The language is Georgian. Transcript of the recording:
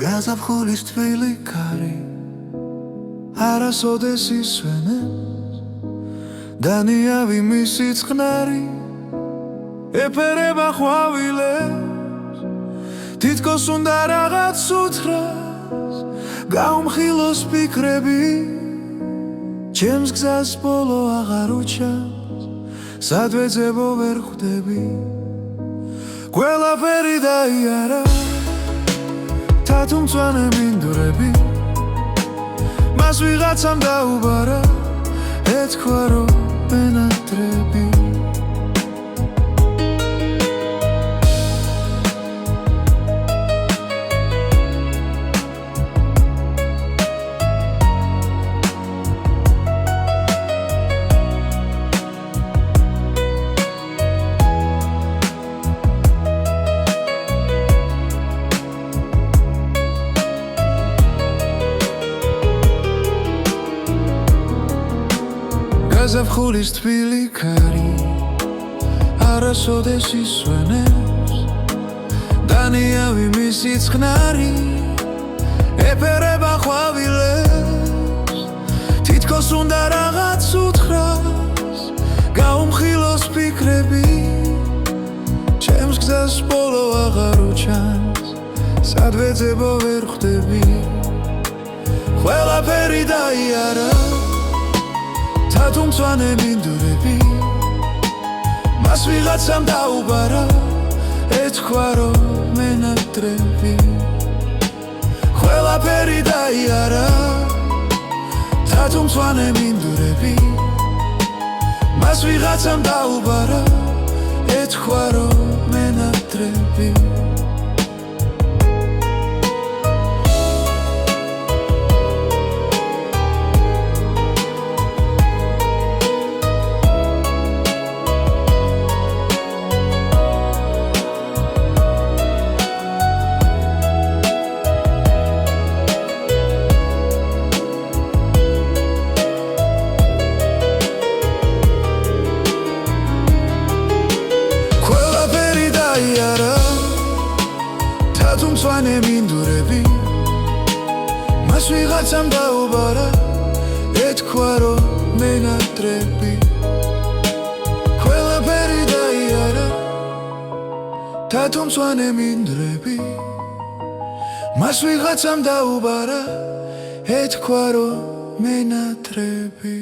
გაზაფხულის თბილი კარი არასოდეს ისვენებს დანიავი მისი წყნარი ეფერება ყვავილებს თითქოს უნდა რაღაც უთხრას გაუმხილოს ფიქრები ჩემს გზას ბოლო აღარ უჩანს სად ვეძებო ვერ ხვდები ყველაფერი დაიარა თათუმცვანე მინდვრები მას ვიღაცამ დაუბარა ეთქვა რომ მენატრები გაზაფხულის თბილი კარი არასოდეს ისვენებს დანიავი მისი წყნარი ეფერება ყვავილებს თითქოს უნდა რაღაც უთხრას გაუმხილოს ფიქრები ჩემს გზას ბოლო აღარ უჩანს სად ვეძებო ვერ ხვდები ყველაფერი დაიარა თათუმცვანე მინდვრები მას ვიღაცამ დაუბარა ეთქვა რომ მენატრები ყველაფერი დაიარა თათუმცვანე მინდვრები მას ვიღაცამ დაუბარა ეთქვა რომ მენატრები თათუმცვანე მინდვრები მას ვიღაცამ დაუბარა ეთქვა რომ მენატრები ყველაფერი დაიარა თათუმცვანე მინდვრები მას ვიღაცამ დაუბარა ეთქვა რომ მენატრები